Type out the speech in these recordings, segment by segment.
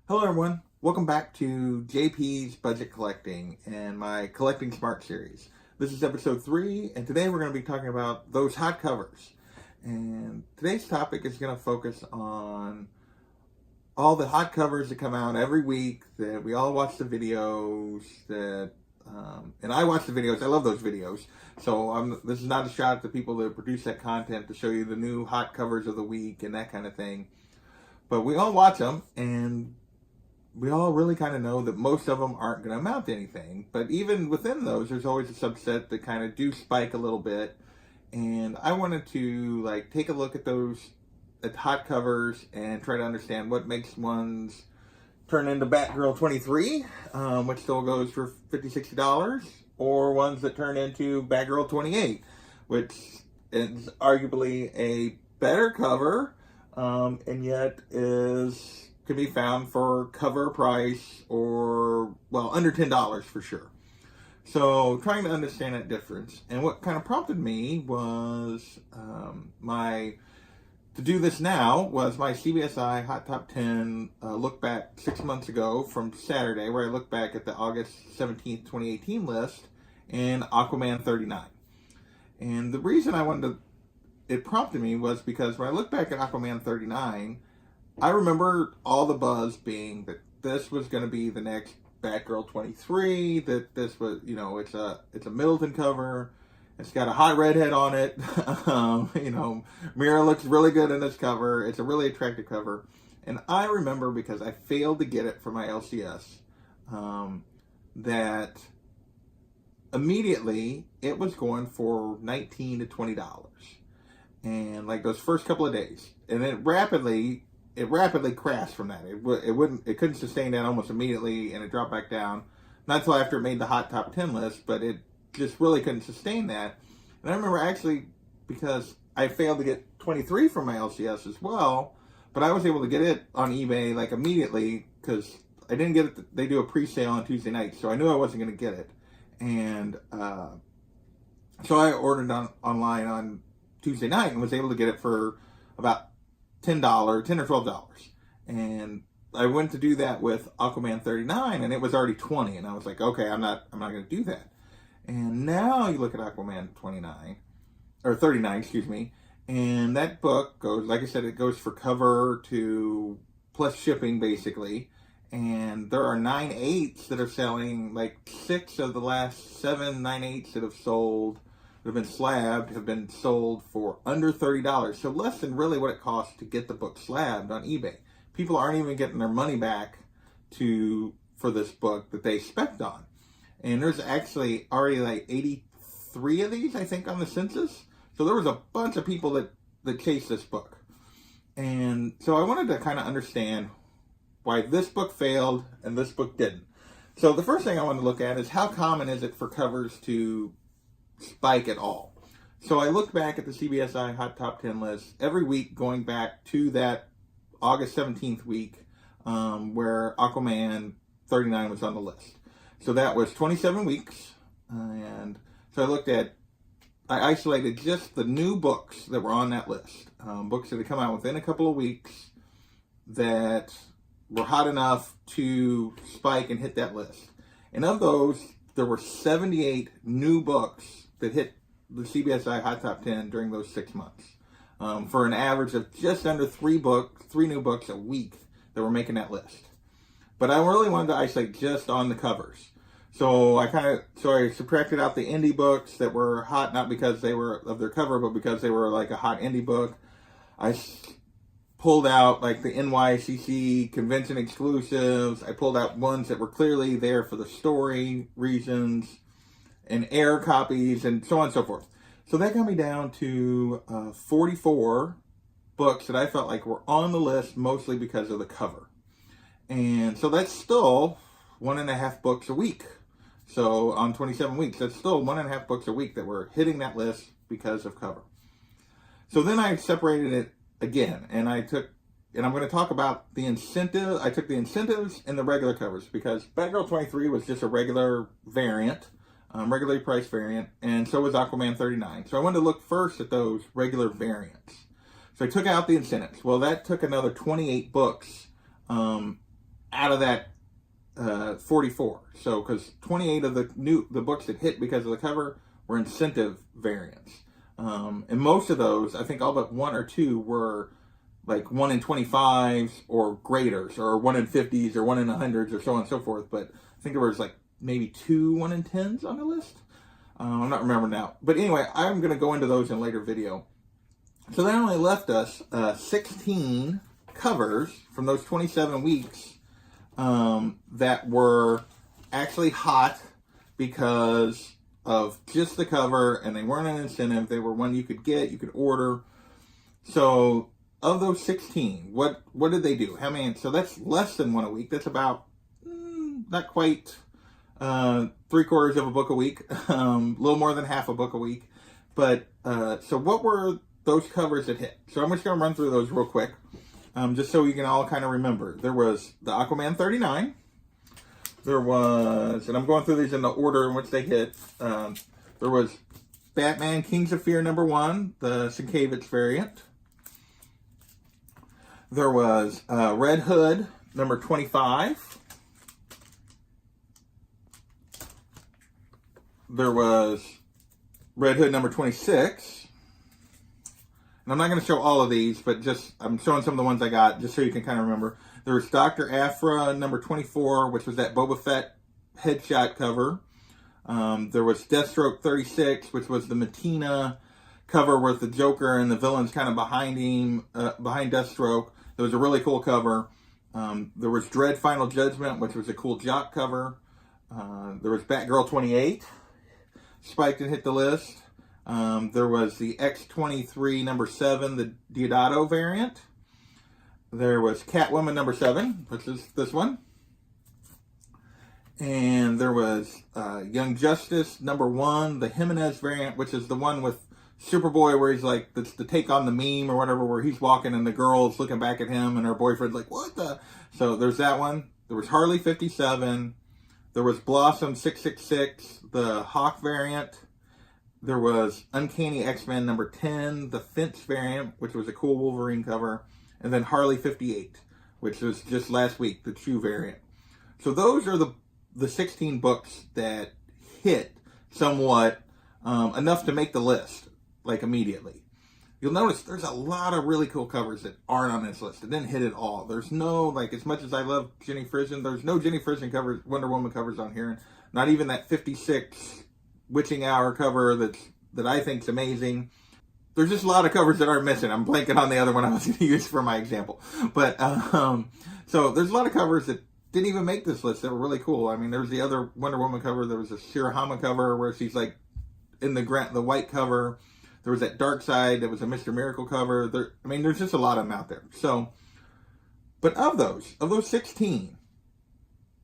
Hello everyone, welcome back to JP's Budget Collecting and my Collecting Smart series. This is episode 3 and today we're going to be talking about those hot covers. And today's topic is going to focus on all the hot covers that come out every week, that we all watch the videos, and I watch the videos, I love those videos. So this is not a shot at the people that produce that content to show you the new hot covers of the week and that kind of thing. But we all watch them, and we all really kind of know that most of them aren't going to amount to anything. But even within those, there's always a subset that kind of do spike a little bit. And I wanted to take a look at at hot covers and try to understand what makes ones turn into Batgirl 23, which still goes for $50, $60, or ones that turn into Batgirl 28, which is arguably a better cover, and yet can be found for cover price or, well, under $10 for sure. So trying to understand that difference. And what kind of prompted me was to do this now was my CBSI Hot Top 10 look back 6 months ago from Saturday, where I looked back at the August 17th, 2018 list and Aquaman 39. And the reason it prompted me was because when I look back at Aquaman 39, I remember all the buzz being that this was going to be the next Batgirl 23, that this was, it's a Middleton cover. It's got a hot redhead on it. Mira looks really good in this cover. It's a really attractive cover. And I remember, because I failed to get it for my LCS, that immediately it was going for $19 to $20. And those first couple of days. And it rapidly crashed from that. It couldn't sustain that almost immediately, and it dropped back down. Not until after it made the hot top 10 list, but it just really couldn't sustain that. And I remember actually, because I failed to get 23 from my LCS as well, but I was able to get it on eBay immediately, because I didn't get it. They do a pre-sale on Tuesday night, so I knew I wasn't going to get it. And so I ordered online on Tuesday night and was able to get it for about $10 or $12. And I went to do that with Aquaman 39, and it was already 20, and I was like, okay, I'm not going to do that. And now you look at Aquaman 39 or 39, excuse me, and that book goes, like I said, it goes for cover to plus shipping basically. And there are 9/8s that are selling, 6 of the last 7 9/8s that have sold, that have been slabbed, have been sold for under $30. So less than really what it costs to get the book slabbed on eBay. People aren't even getting their money back for this book that they spec'd on. And there's actually already 83 of these, I think, on the census. So there was a bunch of people that chased this book. And so I wanted to kind of understand why this book failed and this book didn't. So the first thing I want to look at is, how common is it for covers to spike at all? So I looked back at the CBSI Hot Top 10 list every week, going back to that August 17th week, where Aquaman 39 was on the list. So that was 27 weeks. And so I isolated just the new books that were on that list. Books that had come out within a couple of weeks that were hot enough to spike and hit that list. And of those, there were 78 new books that hit the CBSI Hot Top 10 during those 6 months, for an average of just under 3 new books a week that were making that list. But I really wanted to isolate just on the covers. So I subtracted out the indie books that were hot, not because they were of their cover, but because they were a hot indie book. I pulled out the NYCC convention exclusives. I pulled out ones that were clearly there for the story reasons, and air copies, and so on and so forth. So that got me down to 44 books that I felt like were on the list mostly because of the cover. And so that's still 1.5 books a week. So on 27 weeks, that's still 1.5 books a week that were hitting that list because of cover. So then I separated it again, and I'm going to talk about the incentive. I took the incentives and the regular covers, because Batgirl 23 was just a regular variant, regularly priced variant, and so was Aquaman 39. So I wanted to look first at those regular variants. So I took out the incentives. Well, that took another 28 books out of that 44. So, because 28 of the books that hit because of the cover were incentive variants. And most of those, I think all but 1 or 2 were like 1 in 25s or graders, or 1 in 50s or 1 in 100s, or so on and so forth. But I think there was like maybe 2 1 in 10s on the list. I'm not remembering now. But anyway, I'm going to go into those in a later video. So that only left us 16 covers from those 27 weeks that were actually hot because of just the cover, and they weren't an incentive. They were one you could get, you could order. So of those 16, what did they do? How many? So that's less than 1 a week. That's about not quite 3/4 of a book a week, a little more than half a book a week. But so what were those covers that hit? So I'm just going to run through those real quick, just so you can all kind of remember. There was the Aquaman 39. There was, and I'm going through these in the order in which they hit. There was Batman Kings of Fear #1, the Sienkiewicz variant. There was Red Hood #25. There was Red Hood #26. And I'm not going to show all of these, but just I'm showing some of the ones I got just so you can kind of remember. There was Dr. Aphra #24, which was that Boba Fett headshot cover. There was Deathstroke 36, which was the Matina cover with the Joker and the villains kind of behind him, behind Deathstroke. It was a really cool cover. There was Dread Final Judgment, which was a cool Jock cover. There was Batgirl 28, spiked and hit the list. There was the X23 #7, the Deodato variant. There was Catwoman #7, which is this one. And there was Young Justice #1, the Jimenez variant, which is the one with Superboy where he's like, that's the take on the meme or whatever, where he's walking and the girl's looking back at him and her boyfriend's like, what the? So there's that one. There was Harley 57. There was Blossom 666, the Hawk variant. There was Uncanny X-Men #10, the Fence variant, which was a cool Wolverine cover. And then Harley 58, which was just last week, the Chew variant. So those are the 16 books that hit somewhat enough to make the list, like immediately. You'll notice there's a lot of really cool covers that aren't on this list. It didn't hit it all. There's no, like, as much as I love Jenny Frison, there's no Jenny Frison covers, Wonder Woman covers on here. Not even that 56 Witching Hour cover that I think's amazing. There's just a lot of covers that are missing. I'm blanking on the other one I was going to use for my example. But, so there's a lot of covers that didn't even make this list that were really cool. I mean, there's the other Wonder Woman cover. There was a Shirahama cover where she's like in the white cover. There was that Dark Side. There was a Mr. Miracle cover. There's just a lot of them out there. So, but of those 16,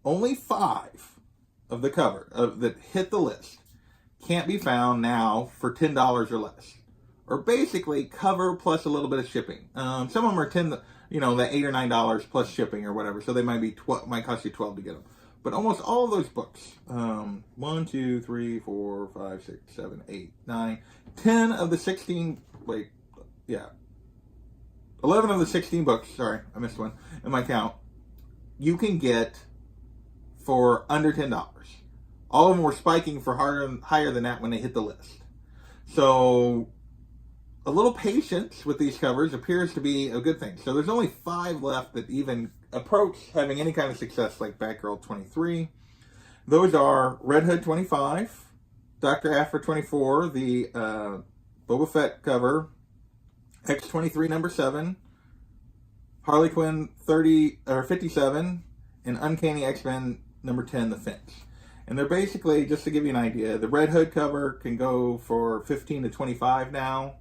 only 5 of the cover that hit the list can't be found now for $10 or less. Or basically cover plus a little bit of shipping. Some of them are that $8 or $9 plus shipping or whatever. So they might cost you $12 to get them. But almost all of those books, 1, 2, 3, 4, 5, 6, 7, 8, 9, 10 of the 16. 11 of the 16 books. Sorry, I missed one in my count. You can get for under $10. All of them were spiking for higher than that when they hit the list. So a little patience with these covers appears to be a good thing. So there's only 5 left that even approach having any kind of success, like Batgirl 23. Those are Red Hood 25, Dr. Aphra 24, the Boba Fett cover, X23 #7, Harley Quinn 57, and Uncanny X-Men #10, the Fence. And they're basically, just to give you an idea, the Red Hood cover can go for $15 to $25 now.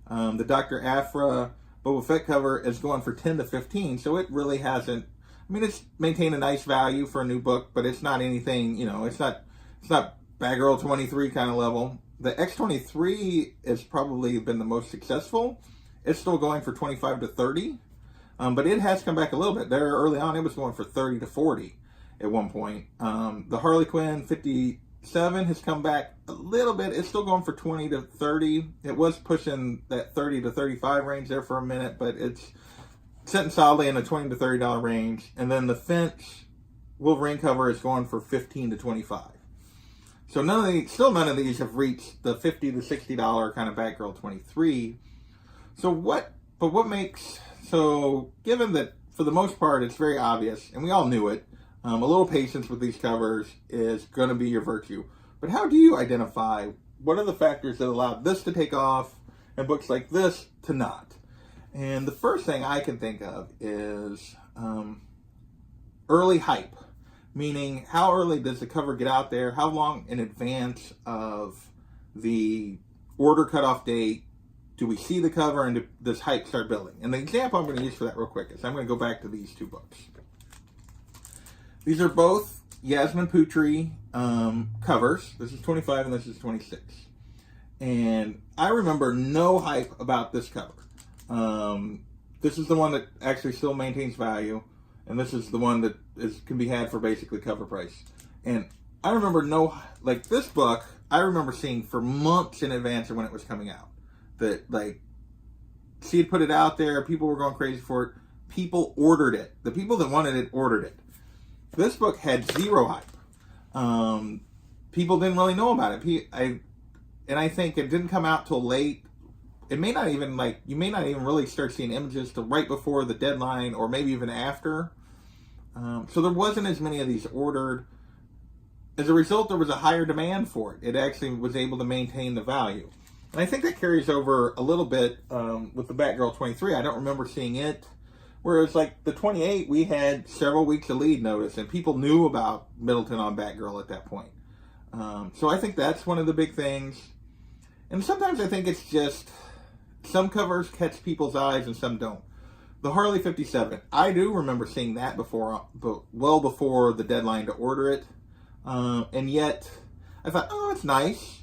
The Dr. Aphra Boba Fett cover is going for $10 to $15, so it really hasn't. It's maintained a nice value for a new book, but it's not anything. It's not Batgirl 23 kind of level. The X23 has probably been the most successful. It's still going for $25 to $30, but it has come back a little bit. There early on, it was going for $30 to $40 at one point. The Harley Quinn 57 has come back a little bit. It's still going for $20 to $30. It was pushing that $30 to $35 range there for a minute, but it's sitting solidly in the $20 to $30 range, and then the Finch Wolverine cover is going for $15 to $25. So none of these have reached the $50 to $60 kind of Batgirl 23. So given that for the most part it's very obvious, and we all knew it, a little patience with these covers is going to be your virtue. But how do you identify what are the factors that allow this to take off and books like this to not? And the first thing I can think of is early hype. Meaning, how early does the cover get out there? How long in advance of the order cutoff date do we see the cover and does hype start building? And the example I'm going to use for that real quick is I'm going to go back to these two books. These are both Yasmin Putri covers. This is 25 and this is 26. And I remember no hype about this cover. This is the one that actually still maintains value. And this is the one that can be had for basically cover price. And I remember this book, I remember seeing for months in advance of when it was coming out. That, she had put it out there, people were going crazy for it. People ordered it. The people that wanted it ordered it. This book had zero hype. People didn't really know about it. And I think it didn't come out till late. It may not even, you may not even really start seeing images till right before the deadline or maybe even after. So there wasn't as many of these ordered. As a result, there was a higher demand for it. It actually was able to maintain the value. And I think that carries over a little bit with the Batgirl 23. I don't remember seeing it. Whereas, the 28, we had several weeks of lead notice, and people knew about Middleton on Batgirl at that point. So I think that's one of the big things. And sometimes I think it's just some covers catch people's eyes and some don't. The Harley 57, I do remember seeing that before, but well before the deadline to order it. And yet, I thought, oh, it's nice.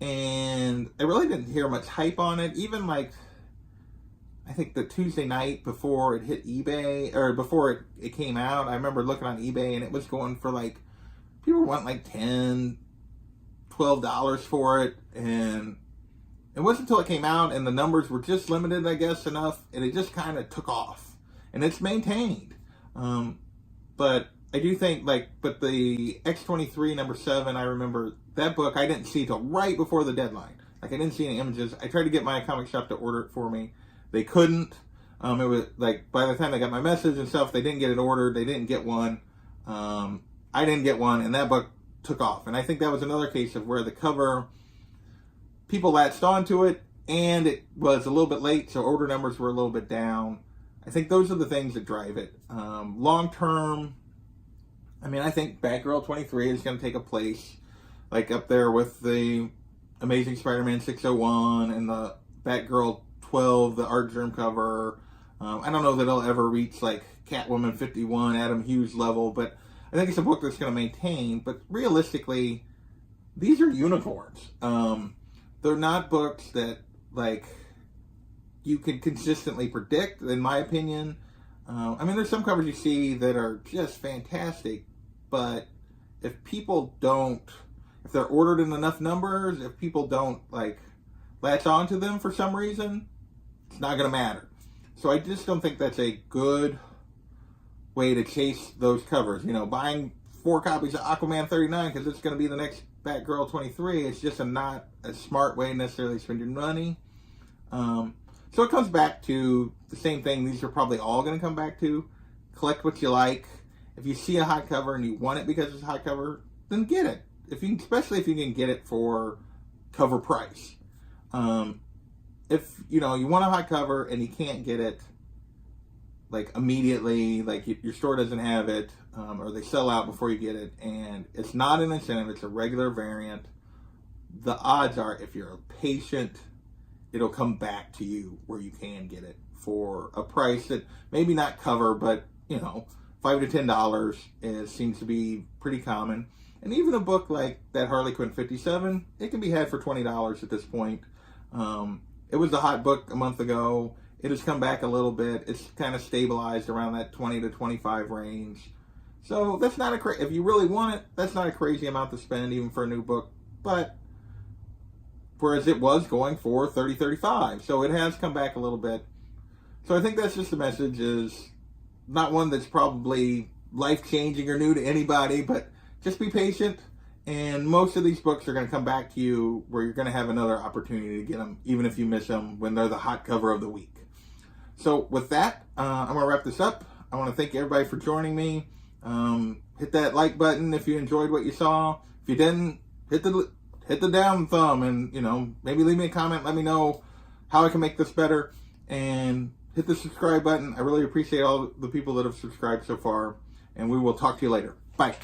And I really didn't hear much hype on it. Even I think the Tuesday night before it hit eBay, or before it came out, I remember looking on eBay and it was going for people want $10, $12 for it. And it wasn't until it came out and the numbers were just limited, I guess, enough, and it just kind of took off. And it's maintained. But I do think, but the X23 number 7, I remember that book I didn't see till right before the deadline. I didn't see any images. I tried to get my comic shop to order it for me. They couldn't. It was, by the time they got my message and stuff, they didn't get it ordered. They didn't get one. I didn't get one, and that book took off. And I think that was another case of where the cover, people latched onto it, and it was a little bit late, so order numbers were a little bit down. I think those are the things that drive it. Long term, I think Batgirl 23 is going to take a place, up there with the Amazing Spider-Man 601 and the Batgirl 12, the Art Germ cover. I don't know that it'll ever reach, Catwoman 51, Adam Hughes level, but I think it's a book that's going to maintain. But realistically, these are unicorns. They're not books that, you can consistently predict, in my opinion. There's some covers you see that are just fantastic, but if they're ordered in enough numbers, if people don't, latch onto them for some reason, it's not going to matter. So I just don't think that's a good way to chase those covers. Buying 4 copies of Aquaman 39 because it's going to be the next Batgirl 23, it's just not a smart way necessarily to spend your money. So it comes back to the same thing these are probably all going to come back to. Collect what you like. If you see a hot cover and you want it because it's a hot cover, then get it. Especially if you can get it for cover price. If you want a hot cover and you can't get it immediately, your store doesn't have it, or they sell out before you get it, and it's not an incentive, it's a regular variant, the odds are, if you're patient, it'll come back to you where you can get it for a price that maybe not cover, but $5 to $10 seems to be pretty common. And even a book like that Harley Quinn 57, it can be had for $20 at this point. It was a hot book a month ago. It has come back a little bit. It's kind of stabilized around that 20 to 25 range. So that's not if you really want it, that's not a crazy amount to spend even for a new book. But whereas it was going for $30, $35. So it has come back a little bit. So I think that's just the message, is not one that's probably life-changing or new to anybody, but just be patient. And most of these books are going to come back to you where you're going to have another opportunity to get them, even if you miss them when they're the hot cover of the week. So with that, I'm going to wrap this up. I want to thank everybody for joining me. Hit that like button if you enjoyed what you saw. If you didn't, hit the down thumb, and maybe leave me a comment. Let me know how I can make this better, and hit the subscribe button. I really appreciate all the people that have subscribed so far, and we will talk to you later. Bye.